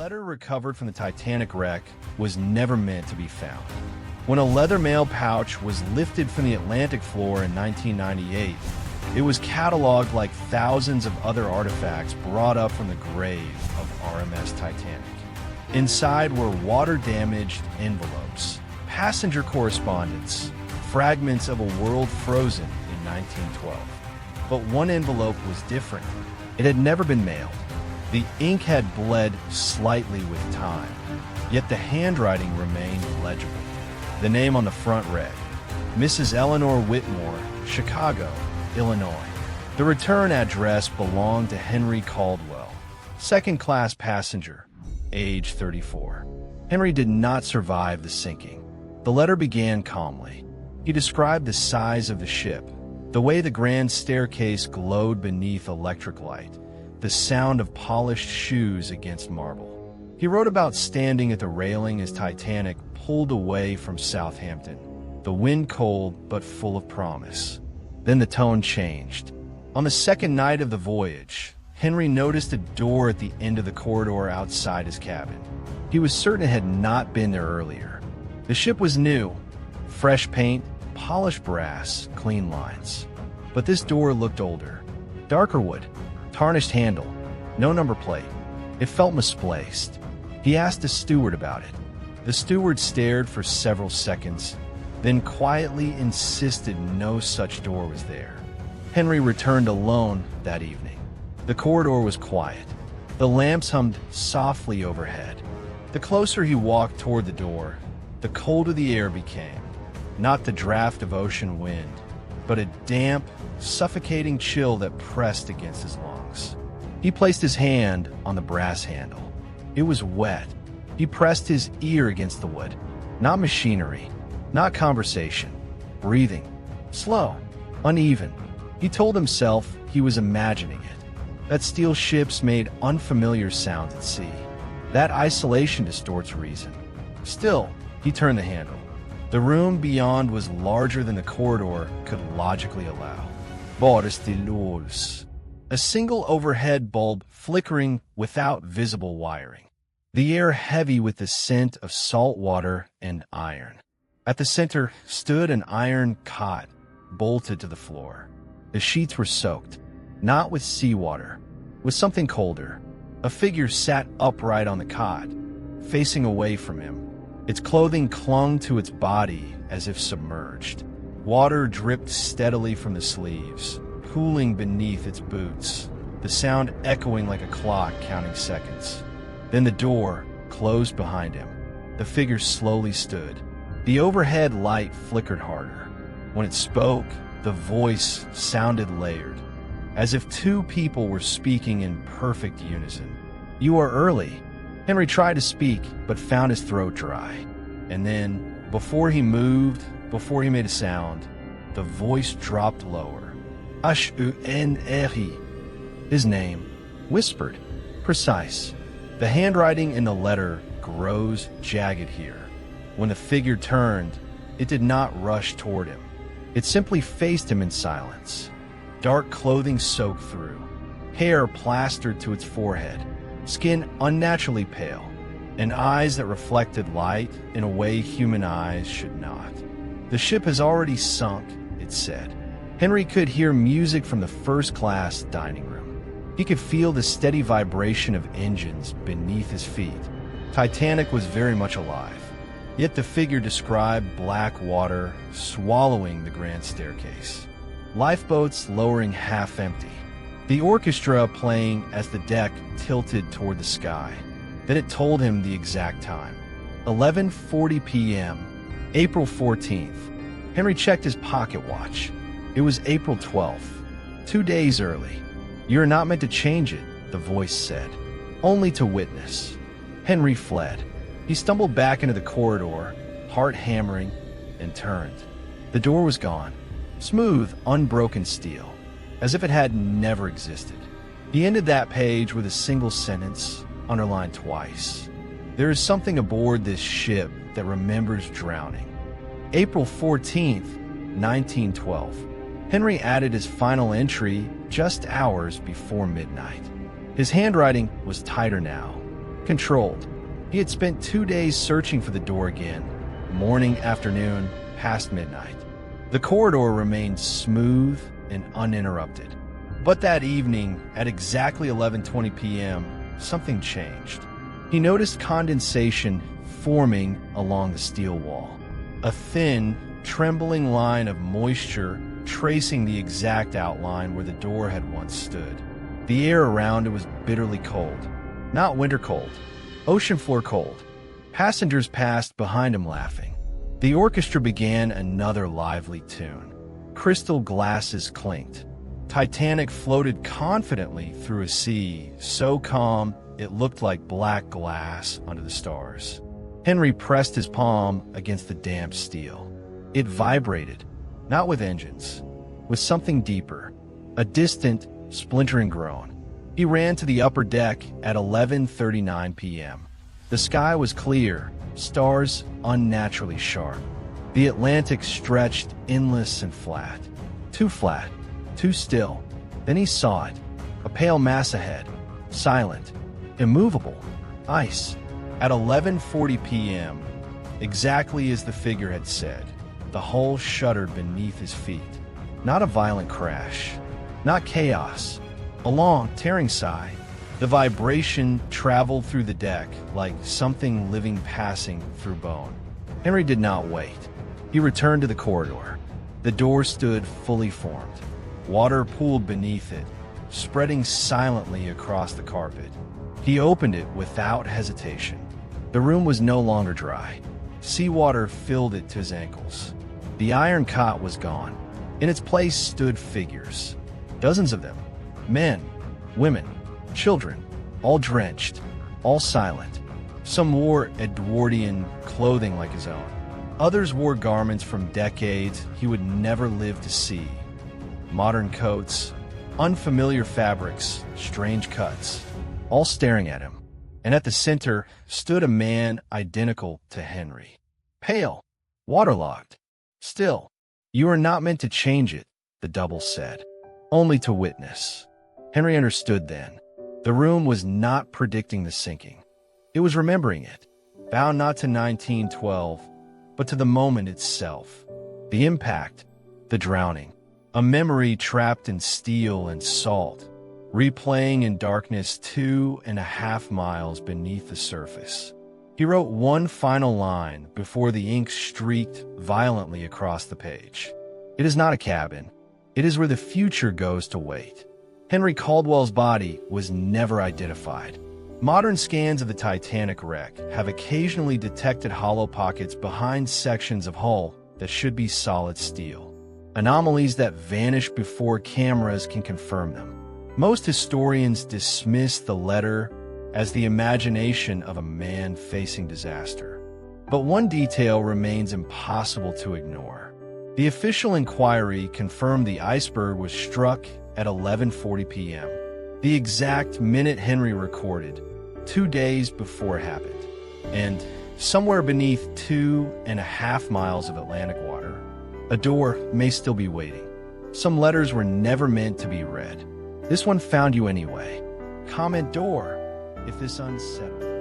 letter recovered from the Titanic wreck was never meant to be found. When a leather mail pouch was lifted from the Atlantic floor in 1998, it was cataloged like thousands of other artifacts brought up from the grave of RMS Titanic. Inside were water-damaged envelopes, passenger correspondence, fragments of a world frozen in 1912. But one envelope was different. It had never been mailed. The ink had bled slightly with time, yet the handwriting remained legible. The name on the front read, Mrs. Eleanor Whitmore, Chicago, Illinois. The return address belonged to Henry Caldwell, second-class passenger, age 34. Henry did not survive the sinking. The letter began calmly. He described the size of the ship, the way the grand staircase glowed beneath electric light, the sound of polished shoes against marble. He wrote about standing at the railing as Titanic pulled away from Southampton, the wind cold but full of promise. Then the tone changed. On the second night of the voyage, Henry noticed a door at the end of the corridor outside his cabin. He was certain it had not been there earlier. The ship was new, fresh paint, polished brass, clean lines. But this door looked older. Darker wood, tarnished handle, no number plate. It felt misplaced. He asked the steward about it. The steward stared for several seconds, then quietly insisted no such door was there. Henry returned alone that evening. The corridor was quiet. The lamps hummed softly overhead. The closer he walked toward the door, the colder the air became. Not the draft of ocean wind, but a damp, suffocating chill that pressed against his lungs. He placed his hand on the brass handle. It was wet. He pressed his ear against the wood. Not machinery, not conversation. Breathing. Slow, uneven. He told himself he was imagining it. That steel ships made unfamiliar sounds at sea. That isolation distorts reason. Still, he turned the handle. The room beyond was larger than the corridor could logically allow. A single overhead bulb flickering without visible wiring. The air heavy with the scent of salt water and iron. At the center stood an iron cot, bolted to the floor. The sheets were soaked, not with seawater, with something colder. A figure sat upright on the cot, facing away from him. Its clothing clung to its body as if submerged. Water dripped steadily from the sleeves, pooling beneath its boots, the sound echoing like a clock counting seconds. Then the door closed behind him. The figure slowly stood. The overhead light flickered harder. When it spoke, the voice sounded layered, as if two people were speaking in perfect unison. "You are early." Henry tried to speak, but found his throat dry. And then, before he moved, before he made a sound, the voice dropped lower. H-U-N-R-I. His name, whispered, precise. The handwriting in the letter grows jagged here. When the figure turned, it did not rush toward him. It simply faced him in silence. Dark clothing soaked through, hair plastered to its forehead, skin unnaturally pale, and eyes that reflected light in a way human eyes should not. "The ship has already sunk," it said. Henry could hear music from the first-class dining room. He could feel the steady vibration of engines beneath his feet. Titanic was very much alive. Yet the figure described black water swallowing the grand staircase. Lifeboats lowering half empty. The orchestra playing as the deck tilted toward the sky. Then it told him the exact time. 11:40 p.m., April 14th. Henry checked his pocket watch. It was April 12th, 2 days early. "You're not meant to change it," the voice said. "Only to witness." Henry fled. He stumbled back into the corridor, heart hammering, and turned. The door was gone. Smooth, unbroken steel, as if it had never existed. He ended that page with a single sentence, underlined twice. "There is something aboard this ship that remembers drowning." April 14th, 1912. Henry added his final entry just hours before midnight. His handwriting was tighter now, Controlled. He had spent 2 days searching for the door again, morning, afternoon, past midnight. The corridor remained smooth and uninterrupted. But that evening, at exactly 11:20 p.m., something changed. He noticed condensation forming along the steel wall. A thin, trembling line of moisture tracing the exact outline where the door had once stood. The air around it was bitterly cold. Not winter cold, ocean floor cold. Passengers passed behind him laughing. The orchestra began another lively tune. Crystal glasses clinked. Titanic floated confidently through a sea so calm it looked like black glass under the stars. Henry pressed his palm against the damp steel. It vibrated, not with engines, with something deeper, a distant, splintering groan. He ran to the upper deck at 11:39 p.m. The sky was clear, stars unnaturally sharp. The Atlantic stretched endless and flat, too still. Then he saw it, a pale mass ahead, silent, immovable, ice. At 11:40 p.m., exactly as the figure had said, the hull shuddered beneath his feet. Not a violent crash, not chaos. A long, tearing sigh. The vibration traveled through the deck like something living passing through bone. Henry did not wait. He returned to the corridor. The door stood fully formed. Water pooled beneath it, spreading silently across the carpet. He opened it without hesitation. The room was no longer dry. Seawater filled it to his ankles. The iron cot was gone. In its place stood figures. Dozens of them. Men, women, children, all drenched, all silent. Some wore Edwardian clothing like his own. Others wore garments from decades he would never live to see. Modern coats, unfamiliar fabrics, strange cuts, all staring at him. And at the center stood a man identical to Henry. Pale, waterlogged, still. "You are not meant to change it," the double said. "Only to witness." Henry understood then. The room was not predicting the sinking. It was remembering it, bound not to 1912, but to the moment itself. The impact, the drowning, a memory trapped in steel and salt, replaying in darkness 2.5 miles beneath the surface. He wrote one final line before the ink streaked violently across the page. "It is not a cabin. It is where the future goes to wait." Henry Caldwell's body was never identified. Modern scans of the Titanic wreck have occasionally detected hollow pockets behind sections of hull that should be solid steel. Anomalies that vanish before cameras can confirm them. Most historians dismiss the letter as the imagination of a man facing disaster. But one detail remains impossible to ignore. The official inquiry confirmed the iceberg was struck at 11:40 p.m., the exact minute Henry recorded, 2 days before it happened. And somewhere beneath 2.5 miles of Atlantic water, a door may still be waiting. Some letters were never meant to be read. This one found you anyway. Comment door if this unsettled.